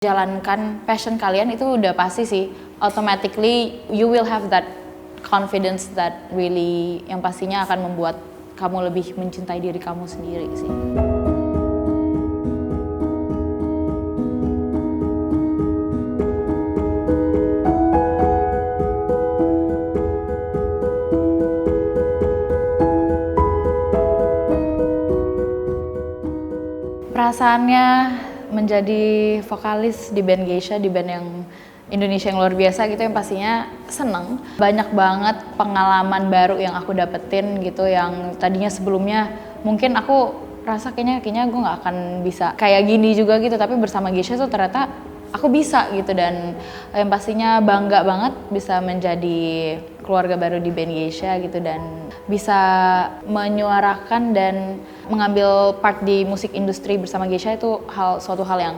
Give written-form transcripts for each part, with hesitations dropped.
jalankan passion kalian itu udah pasti sih, automatically you will have that confidence that really yang pastinya akan membuat kamu lebih mencintai diri kamu sendiri sih. Perasaannya menjadi vokalis di band Geisha, di band yang Indonesia yang luar biasa gitu, yang pastinya seneng. Banyak banget pengalaman baru yang aku dapetin gitu, yang tadinya sebelumnya mungkin aku rasa kayaknya gue nggak akan bisa kayak gini juga gitu, tapi bersama Geisha tuh ternyata aku bisa gitu, dan yang pastinya bangga banget bisa menjadi keluarga baru di band Geisha gitu, dan bisa menyuarakan dan mengambil part di musik industri bersama Geisha itu suatu hal yang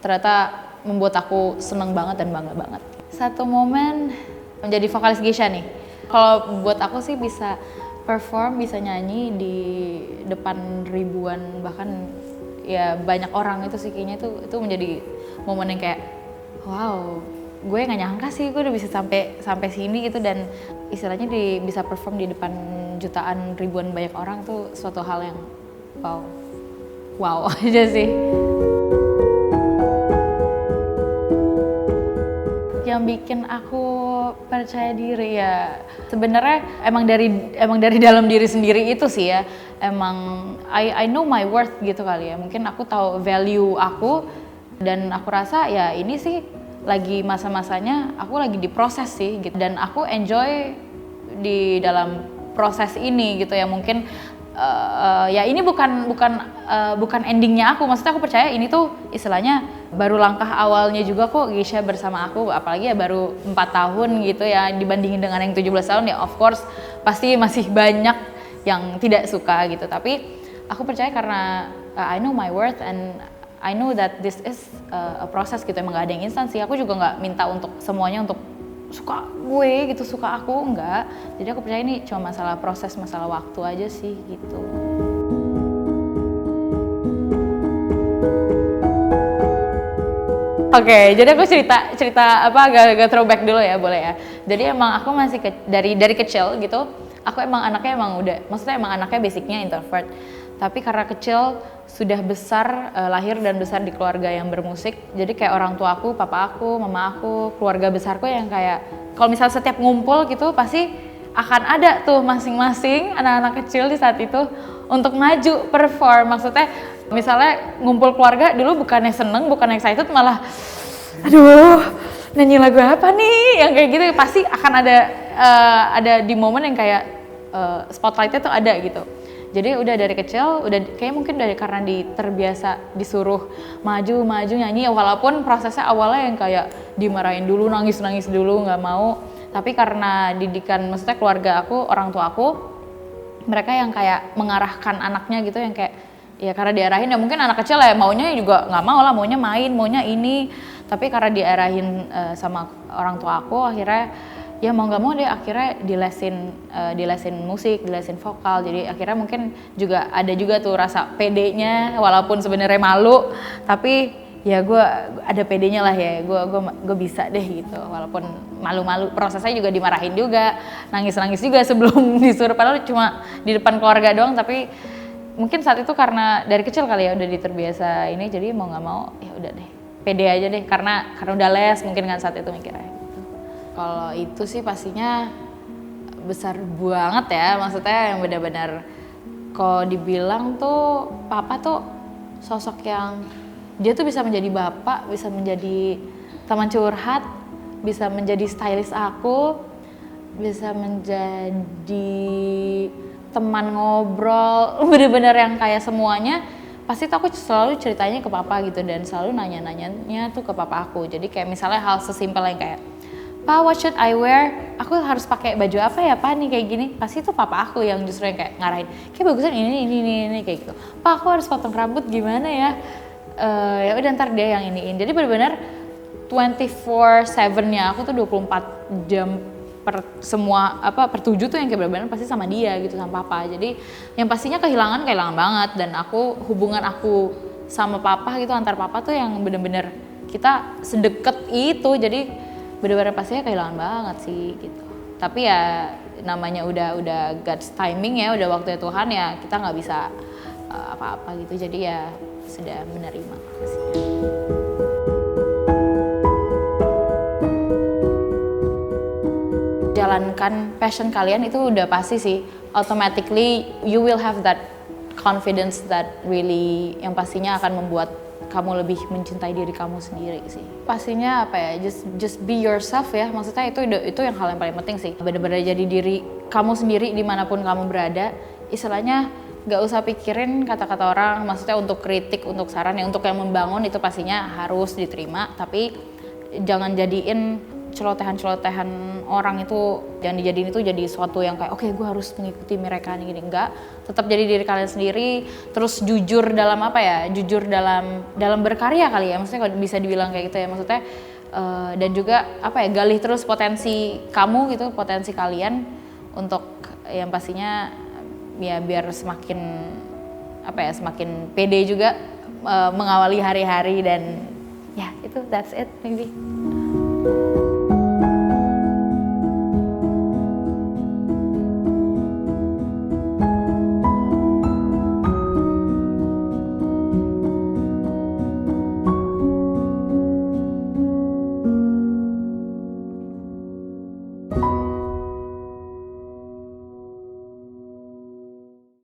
ternyata membuat aku seneng banget dan bangga banget. Satu momen menjadi vokalis Geisha nih, kalau buat aku sih bisa perform, bisa nyanyi di depan ribuan, bahkan ya banyak orang itu sih, kayaknya itu menjadi momen yang kayak wow, gue nggak nyangka sih gue udah bisa sampai sini gitu, dan istilahnya bisa perform di depan jutaan ribuan banyak orang tuh suatu hal yang wow aja sih. Yang bikin aku percaya diri ya sebenarnya emang dari dalam diri sendiri itu sih ya, emang I know my worth gitu kali ya, mungkin aku tahu value aku, dan aku rasa ya ini sih lagi masa-masanya aku lagi diproses sih gitu, dan aku enjoy di dalam proses ini gitu ya. Mungkin ya ini bukan endingnya aku, maksudnya aku percaya ini tuh istilahnya baru langkah awalnya juga kok Geisha bersama aku, apalagi ya baru 4 tahun gitu ya, dibandingin dengan yang 17 tahun ya of course pasti masih banyak yang tidak suka gitu, tapi aku percaya karena I know my worth and I know that this is a process gitu, emang gak ada yang instan sih. Aku juga gak minta untuk semuanya untuk suka gue gitu, suka aku, enggak. Jadi aku percaya ini cuma masalah proses, masalah waktu aja sih gitu. Oke, jadi aku cerita apa agak throwback dulu ya, boleh ya. Jadi emang aku masih dari kecil gitu, aku emang anaknya maksudnya emang anaknya basicnya introvert. Tapi karena kecil sudah besar, lahir dan besar di keluarga yang bermusik, jadi kayak orang tua aku, papa aku, mama aku, keluarga besarku yang kayak kalau misal setiap ngumpul gitu pasti akan ada tuh masing-masing anak-anak kecil di saat itu untuk maju perform. Maksudnya misalnya ngumpul keluarga dulu bukannya seneng, bukan excited, malah aduh nyanyi lagu apa nih yang kayak gitu, pasti akan ada di momen yang kayak spotlightnya tuh ada gitu. Jadi udah dari kecil, udah kayak mungkin karena terbiasa disuruh maju nyanyi, walaupun prosesnya awalnya yang kayak dimarahin dulu, nangis dulu, nggak mau. Tapi karena didikan, maksudnya keluarga aku, orang tua aku, mereka yang kayak mengarahkan anaknya gitu, yang kayak ya karena diarahin ya, mungkin anak kecil ya maunya juga nggak mau lah, maunya main, maunya ini. Tapi karena diarahin sama orang tua aku, akhirnya ya mau nggak mau deh akhirnya dilesin musik, dilesin vokal. Jadi akhirnya mungkin juga ada juga tuh rasa pedenya, walaupun sebenarnya malu, tapi ya gue ada pedenya lah ya, gue bisa deh gitu, walaupun malu-malu. Prosesnya juga dimarahin juga, nangis juga sebelum disuruh, padahal cuma di depan keluarga doang. Tapi mungkin saat itu karena dari kecil kali ya udah terbiasa ini, jadi mau nggak mau ya udah deh pede aja deh, karena udah les mungkin kan saat itu mikirnya. Kalau itu sih pastinya besar banget ya, maksudnya yang benar-benar kalau dibilang tuh papa tuh sosok yang dia tuh bisa menjadi bapak, bisa menjadi teman curhat, bisa menjadi stylist aku, bisa menjadi teman ngobrol, benar-benar yang kayak semuanya. Pasti tuh aku selalu ceritanya ke papa gitu, dan selalu nanya-nanyanya tuh ke papa aku. Jadi kayak misalnya hal sesimpel yang kayak, "Pa, what should I wear? Aku harus pakai baju apa ya, Pa, nih kayak gini?" Pasti tuh papa aku yang justru yang kayak ngarahin, "Kayak bagusan ini kayak gitu. Pa, aku harus potong rambut gimana ya?" Ya udah ntar dia yang iniin. Jadi benar-benar 24/7-nya aku tuh 24 jam per 7 tuh yang kayak benar-benar pasti sama dia gitu, sama papa. Jadi yang pastinya kehilangan banget, dan hubungan aku sama papa gitu, antar papa tuh yang benar-benar kita sedekat itu, jadi bener-bener pastinya kehilangan banget sih gitu. Tapi ya namanya udah God's timing ya, udah waktunya Tuhan ya, kita nggak bisa apa-apa gitu, jadi ya sudah menerima sih. Jalankan passion kalian itu udah pasti sih, automatically you will have that confidence that really yang pastinya akan membuat kamu lebih mencintai diri kamu sendiri sih. Pastinya apa ya, just be yourself ya, maksudnya itu yang hal yang paling penting sih. Bener-bener jadi diri kamu sendiri dimanapun kamu berada, istilahnya gak usah pikirin kata-kata orang, maksudnya untuk kritik, untuk saran, ya untuk yang membangun itu pastinya harus diterima, tapi jangan jadiin celotehan-celotehan orang itu, jangan dijadiin itu jadi sesuatu yang kayak oke, gue harus mengikuti mereka nih gini. Enggak, tetap jadi diri kalian sendiri, terus jujur dalam apa ya, jujur dalam berkarya kali ya, maksudnya kalau bisa dibilang kayak gitu ya, maksudnya dan juga apa ya, gali terus potensi kamu gitu, potensi kalian untuk yang pastinya ya biar semakin apa ya, semakin pede juga mengawali hari-hari, dan ya itu that's it maybe.